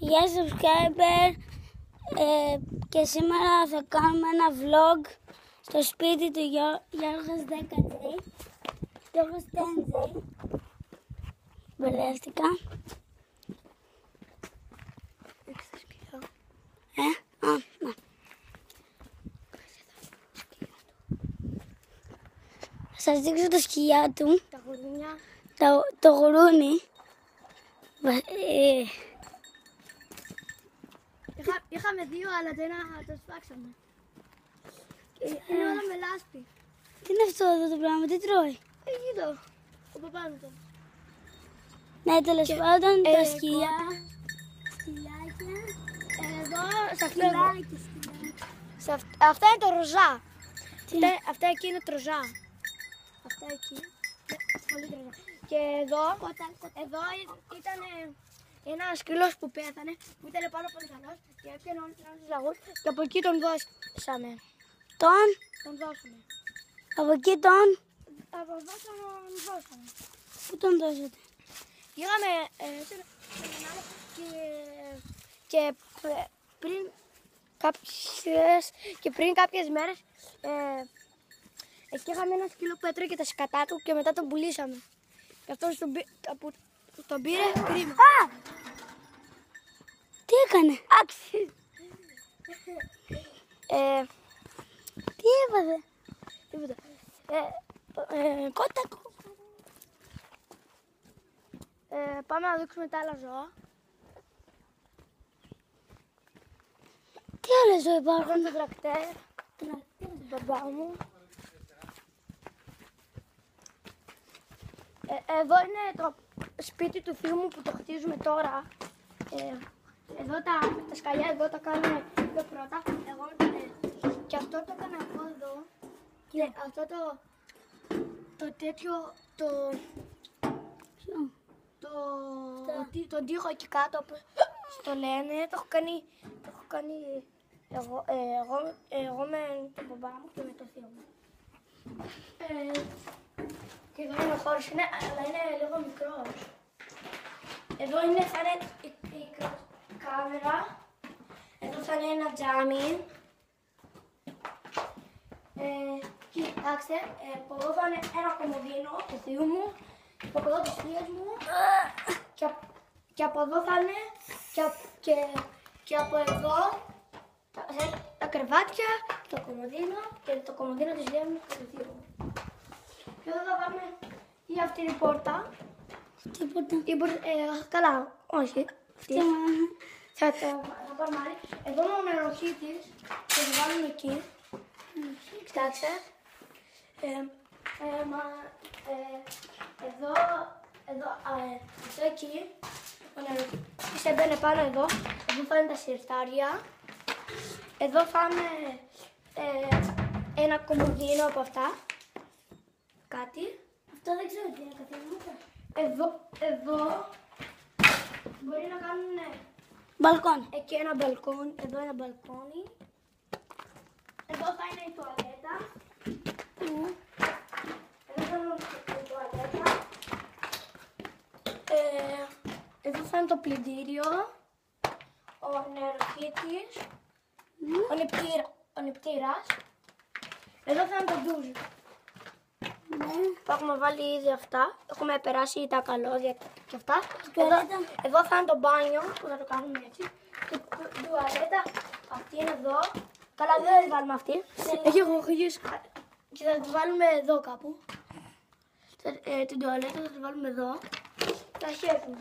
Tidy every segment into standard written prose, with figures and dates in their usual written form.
Γεια subscriber, και σήμερα θα κάνουμε ένα vlog στο σπίτι του Γιώργος 10J, Γιώργος 10J. Μπερδεύτηκα. Ναι. Θα σας δείξω τα σκυλιά του, Τα γουρούνια. το γουρούνι. Είχαμε δύο, αλλά το ένα το σφάξαμε. Είναι όλα με λάσπη. Τι είναι αυτό εδώ το πράγμα, τι τρώει? Κοίτα, από πάνω το. Ναι, τέλος πάντων, τα σκυλιά. Σκυλάκια. Εδώ, σε αυτό αυτά είναι το ροζά. Αυτά εκεί είναι το ροζά. Αυτά εκεί. Πολύ ροζά. Και εδώ ήταν ένα σκύλος που πέθανε, που ήταν πάρα πολύ καλός και έπιανε όλους τους λαγούς και από εκεί τον δώσαμε. Τον δώσαμε. Από εκεί τον δώσαμε. Πού τον δώσατε? Πήγαμε και πριν κάποιες μέρες εκεί είχαμε ένα σκύλο που έτρωγε τα σκατά του και μετά τον πουλήσαμε. Και αυτός τον πήρε κρίμα. Τι έκανε? Άξι. Τι έπαθε? Τίποτα. Κότα. Πάμε να δείξουμε τα άλλα ζώα. Τι άλλα ζώα υπάρχουν? Το τρακτέρ. Τον μπαμπά μου. Εδώ είναι το σπίτι του θείου μου που το χτίζουμε τώρα. Εδώ τα σκαλιά εδώ τα κάνουμε εδώ πρώτα. Και αυτό το έκανα εγώ εδώ. Και αυτό το τέτοιο τον τοίχο εκεί κάτω όπως το λένε, το έχω κάνει εγώ με τον μπαμπά μου και με το θείο μου. Και εδώ είναι ο χώρος, αλλά είναι λίγο μικρός. Εδώ θα είναι η κάμερα, εδώ θα είναι ένα τζάμι. Κοιτάξτε, από εδώ θα είναι ένα κομμωδίνο του θείου μου, από εδώ της θείας μου και από εδώ θα είναι και από εδώ τα κρεβάτια, το κομμωδίνο και το κομμωδίνο της θείας μου και του θείου μου. Και εδώ θα βάλουμε ή αυτή την πόρτα. Τι πόρτα? Καλά, όχι. Αυτή. Θα πάρουμε άλλη. Εδώ είναι ο νεροχύτης και το βάλουμε εκεί. Κοιτάξτε. Αυτό εκεί. Ο νεροχύτης έμπαινε πάνω εδώ. Εδώ θα είναι τα σιρτάρια. Εδώ θα είναι ένα κομμωδίνο από αυτά. Κάτι. Αυτό δεν ξέρω τι είναι, καθένα. Εδώ μπορεί να κάνουν Μπαλκόνι. εκεί ένα μπαλκόνι, εδώ ένα μπαλκόνι. Εδώ θα είναι η τουαλέτα. Εδώ θα είναι η τουαλέτα. Εδώ θα είναι το πλυντήριο. Ο νεροχύτης. Ο νηπτήρας. Εδώ θα είναι το ντουζ. Που έχουμε βάλει ήδη αυτά. Έχουμε περάσει τα καλώδια και αυτά. Εδώ θα είναι το μπάνιο που θα το κάνουμε έτσι. Την τουαλέτα αυτή είναι εδώ. Καλά, δεν θα τη βάλουμε αυτή. Έχει γοχείς και θα τη βάλουμε εδώ κάπου. Την τουαλέτα θα τη βάλουμε εδώ. Τα χέρια.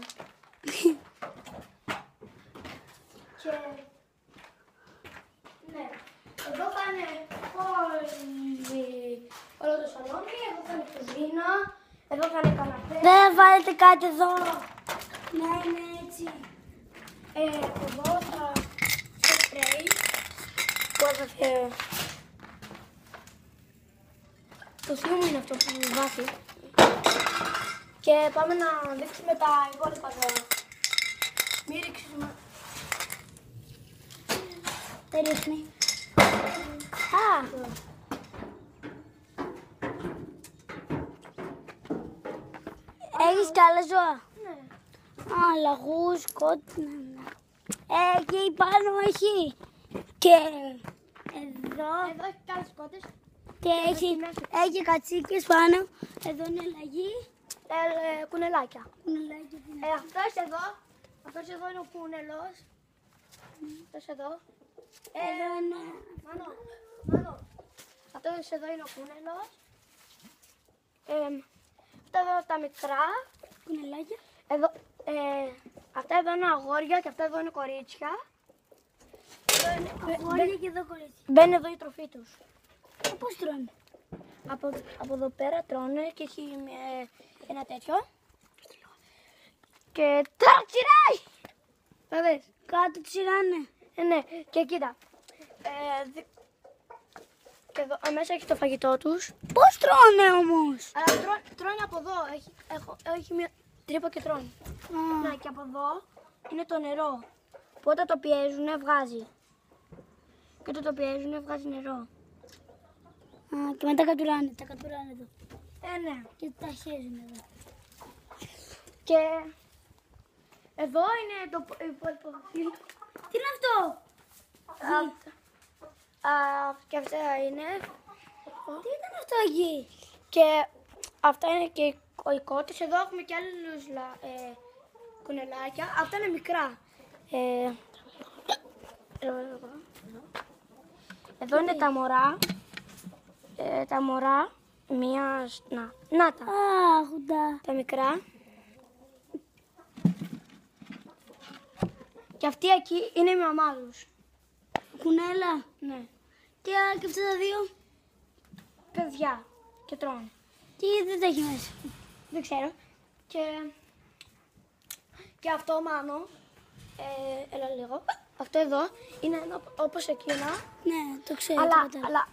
Και ναι, εδώ θα είναι όλο το σαλόνι, εδώ θα είναι η κουζίνα, εδώ θα είναι καναπέ. Δεν βάλετε κάτι εδώ. Ναι, είναι έτσι. Εδώ θα σπρέι που έπαθε. Το θείο μου είναι αυτό που μου βάθει. Και πάμε να δείξουμε τα υπόλοιπα ζώα. Μη ρίξουμε. Δεν ρίχνει. Έχεις κι άλλα ζώα? Ναι. Λαγούς, κότινα. Εκεί πάνω έχει. Και εδώ. Εδώ έχει κάποιες κότες. Και έχει κατσίκες πάνω. Εδώ είναι λαγί. Κουνελάκια. Κουνελάκι. Αυτός εδώ είναι ο κούνελος. Αυτός εδώ. Εδώ είναι. Μάνο. Αυτός εδώ είναι ο κούνελος. Αυτά εδώ είναι τα μικρά. Κουνελάκια. Αυτά εδώ είναι αγόρια και αυτά εδώ είναι κορίτσια. Αγόρια και εδώ κορίτσια. Μπαίνει εδώ η τροφή τους. Πώς τρώνε? Από εδώ πέρα τρώνε και έχει ένα τέτοιο. Και τώρα ξηράει! Θα δεις. Κάτω ξηράνε. Ναι, και κοίτα. Και εδώ μέσα έχει το φαγητό τους. Πώς τρώνε όμως? Αλλά τρώνε από εδώ. Έχει μια τρύπα και τρώνε. Να, και από εδώ είναι το νερό. Που όταν το πιέζουνε βγάζει. Και όταν το πιέζουνε βγάζει νερό. Και μετά κατουράνε. Τα κατουράνε εδώ. Ναι. Και τα χέζουν εδώ. Και εδώ είναι το υπόλοιπο φύλλο. Τι είναι αυτό? Και αυτά είναι. Τι ήταν αυτό εκεί? Και αυτά είναι και οι κότες. Εδώ έχουμε και άλλους κουνελάκια. Αυτά είναι μικρά. Εδώ είναι τα μωρά. Τα μωρά μιας... Να τα. Χουντά. Τα μικρά. Και αυτοί εκεί είναι οι μαμάδους. Κουνέλα. Ναι. Και αυτά τα δύο. Παιδιά. Και τρώνε. Τι δεν τα έχει μέσα? Δεν ξέρω. Και αυτό Μάνο. Έλα λίγο. Αυτό εδώ είναι όπως εκείνα. Ναι, το ξέρω.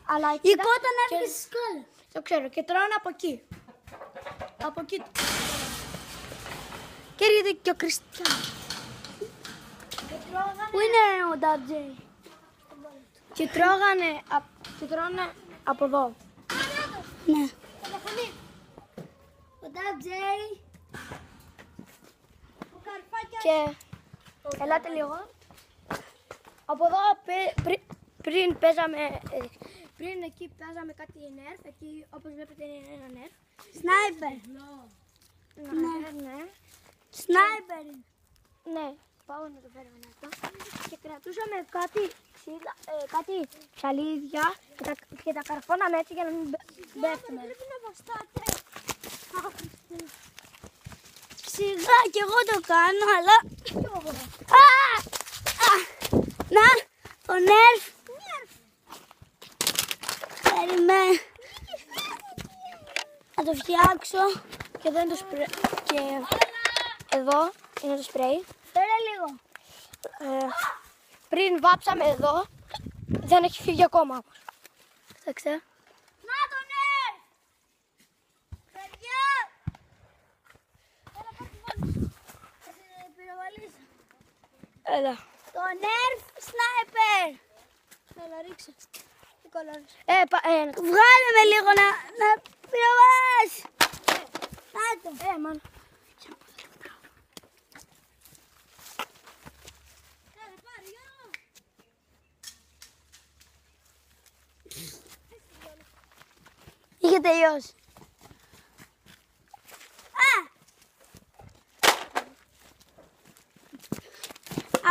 Αλλά Η κότα ανέβηκε στη σκάλα. Το ξέρω. Και τρώνε από εκεί. Από εκεί. Και έρχεται και ο Κριστιαν. Πού είναι ο Ντάτζεϊ? Και τρώνε από εδώ. Ναι. Ο Ντάτζεϊ. Και ελάτε λίγο. Από εδώ πριν παίζαμε, πριν εκεί παίζαμε κάτι νερφ, εκεί όπως βλέπετε είναι ένα νερφ. Σνάιπερ. Ναι. Σνάιπερ. Ναι, πάω να το φέρω αυτό. Και κρατούσαμε κάτι ψαλίδια και τα καρφώναμε έτσι για να μην πέφτουμε. Σιγά κι εγώ το κάνω, αλλά... Να, το νερφ. Περιμένε. Να το φτιάξω. Και εδώ είναι το σπρέι. Και εδώ είναι το σπρέι. Φέρε λίγο. Πριν βάψαμε εδώ, δεν έχει φύγει ακόμα όμως. Κοιτάξτε. Να το νερφ. Παιδιά. Έλα. Το νερφ σνάιπερ. Έλα, ρίξε. Βγάλε με λίγο να πυροβολάς. Να το. Μαν. Είχε τελειώσει.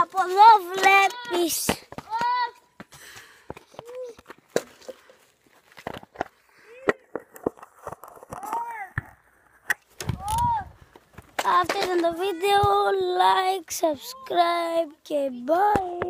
Από εδώ βλέπεις. Αυτό ήταν το βίντεο. Like, subscribe και bye.